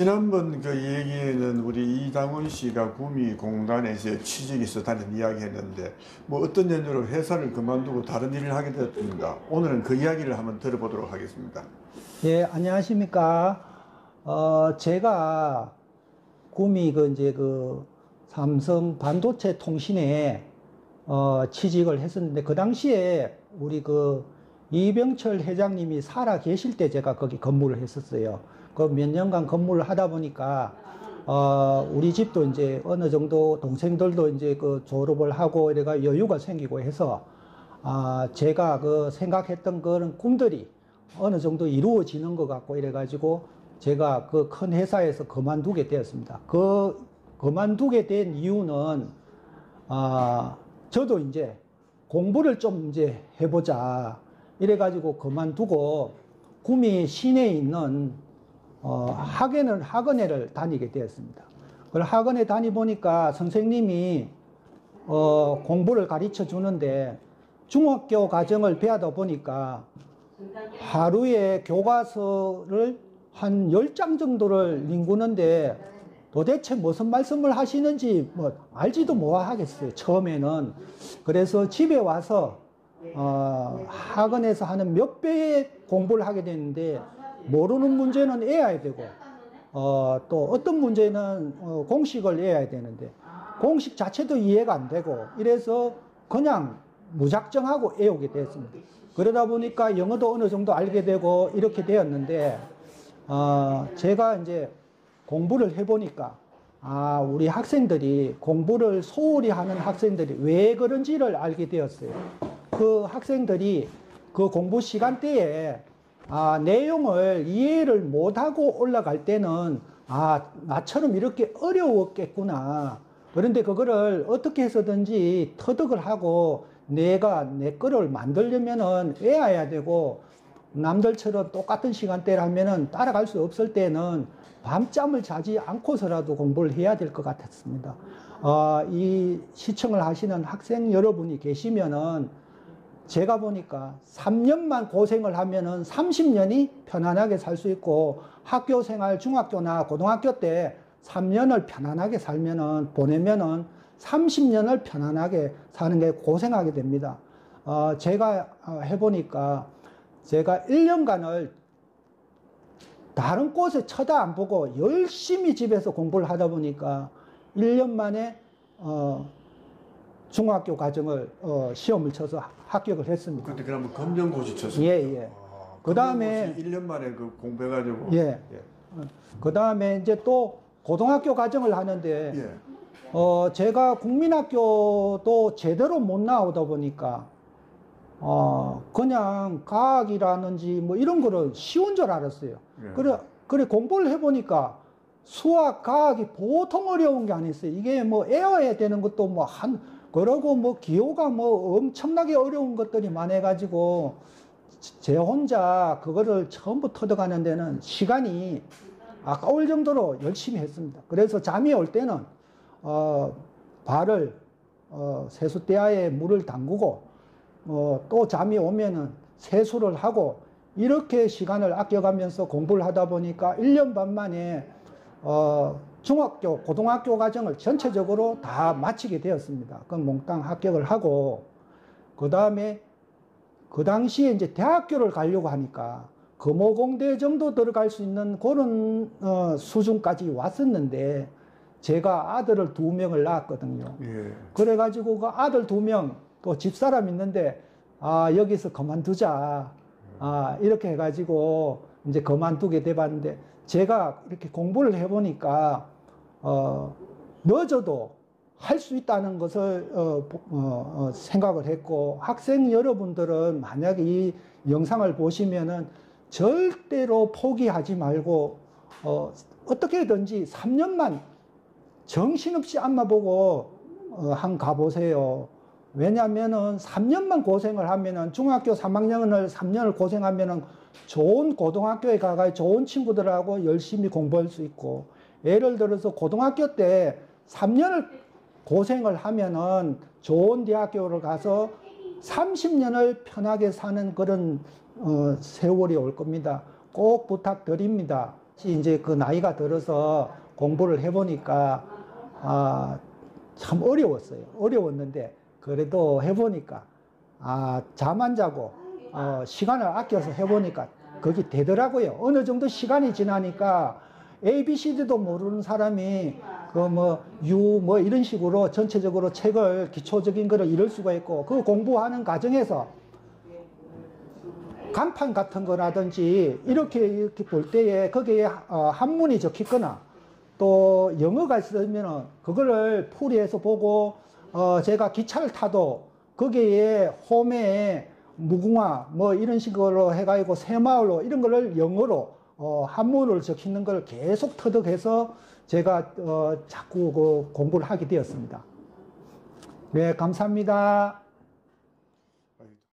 지난번 그 얘기는 우리 이장훈 씨가 구미공단에서 취직해서 다닌 이야기 했는데, 뭐 어떤 연유로 회사를 그만두고 다른 일을 하게 되었습니다. 오늘은 그 이야기를 한번 들어보도록 하겠습니다. 예, 안녕하십니까. 제가 구미 삼성 반도체 통신에 취직을 했었는데, 그 당시에 우리 이병철 회장님이 살아 계실 때 제가 거기 근무를 했었어요. 그 몇 년간 근무를 하다 보니까 우리 집도 이제 어느 정도 동생들도 이제 졸업을 하고 이래가 여유가 생기고 해서 제가 생각했던 그런 꿈들이 어느 정도 이루어지는 것 같고 이래가지고 제가 그 큰 회사에서 그만두게 되었습니다. 그만두게 된 이유는 저도 이제 공부를 좀 이제 해보자 이래가지고 그만두고 구미 시내에 있는 학원회를 다니게 되었습니다. 그 학원에 다니보니까 선생님이 공부를 가르쳐 주는데 중학교 과정을 배우다 보니까 하루에 교과서를 한 10장 정도를 lin구는데 도대체 무슨 말씀을 하시는지 뭐 알지도 못하겠어요, 처음에는. 그래서 집에 와서 학원에서 하는 몇 배의 공부를 하게 되는데, 모르는 문제는 외워야 되고 또 어떤 문제는 공식을 외워야 되는데 공식 자체도 이해가 안 되고 이래서 그냥 무작정하고 외우게 됐습니다. 그러다 보니까 영어도 어느 정도 알게 되고 이렇게 되었는데, 제가 이제 공부를 해보니까 우리 학생들이 공부를 소홀히 하는 학생들이 왜 그런지를 알게 되었어요. 그 학생들이 그 공부 시간대에 내용을 이해를 못하고 올라갈 때는 나처럼 이렇게 어려웠겠구나. 그런데 그거를 어떻게 해서든지 터득을 하고 내가 내 거를 만들려면은 외워야 되고, 남들처럼 똑같은 시간대를 하면은 따라갈 수 없을 때는 밤잠을 자지 않고서라도 공부를 해야 될 것 같았습니다. 이 시청을 하시는 학생 여러분이 계시면은 제가 보니까 3년만 고생을 하면은 30년이 편안하게 살 수 있고, 학교 생활 중학교나 고등학교 때 3년을 편안하게 보내면은 30년을 편안하게 사는 게 고생하게 됩니다. 제가 해보니까 제가 1년간을 다른 곳에 쳐다 안 보고 열심히 집에서 공부를 하다 보니까 1년 만에 중학교 과정을 시험을 쳐서 합격을 했습니다. 그때 그러면 검정고시 쳤습니다. 예. 그 다음에 1년 만에 공부해가지고. 예. 그 다음에 이제 또 고등학교 과정을 하는데, 제가 국민학교도 제대로 못 나오다 보니까 그냥 과학이라든지 뭐 이런 거를 쉬운 줄 알았어요. 그래 공부를 해보니까 수학, 과학이 보통 어려운 게 아니었어요. 이게 뭐 외워야 되는 것도 그러고 뭐 기호가 뭐 엄청나게 어려운 것들이 많아가지고 제 혼자 그거를 처음부터 터득하는 데는 시간이 아까울 정도로 열심히 했습니다. 그래서 잠이 올 때는 발을 세숫대야에 물을 담그고 또 잠이 오면은 세수를 하고 이렇게 시간을 아껴가면서 공부를 하다 보니까 1년 반 만에 중학교, 고등학교 과정을 전체적으로 다 마치게 되었습니다. 그럼 몽땅 합격을 하고, 그 다음에 그 당시에 이제 대학교를 가려고 하니까 금호공대 정도 들어갈 수 있는 그런 수준까지 왔었는데, 제가 아들을 2명을 낳았거든요. 그래가지고 그 아들 2명, 또 집사람 있는데, 여기서 그만두자. 이렇게 해가지고 이제 그만두게 돼봤는데, 제가 이렇게 공부를 해보니까 늦어도 할 수 있다는 것을 생각을 했고, 학생 여러분들은 만약에 이 영상을 보시면은 절대로 포기하지 말고 어떻게든지 3년만 정신없이 앞만 보고 가보세요. 왜냐면은 3년만 고생을 하면은, 중학교 3학년을 3년을 고생하면은 좋은 고등학교에 가가 좋은 친구들하고 열심히 공부할 수 있고, 예를 들어서 고등학교 때 3년을 고생을 하면은 좋은 대학교를 가서 30년을 편하게 사는 그런 세월이 올 겁니다. 꼭 부탁드립니다. 이제 그 나이가 들어서 공부를 해보니까 참 어려웠는데 그래도 해보니까 잠 안 자고 시간을 아껴서 해보니까 그게 되더라고요. 어느 정도 시간이 지나니까 ABCD도 모르는 사람이 뭐 이런 식으로 전체적으로 책을 기초적인 거를 읽을 수가 있고, 그 공부하는 과정에서 간판 같은 거라든지 이렇게 볼 때에 거기에 한문이 적히거나 또 영어가 있으면 그거를 풀이해서 보고, 제가 기차를 타도 거기에 홈에 무궁화 뭐 이런 식으로 해가지고 새마을로 이런 거를 영어로 한문을 적히는 걸 계속 터득해서 제가 자꾸 공부를 하게 되었습니다. 네, 감사합니다.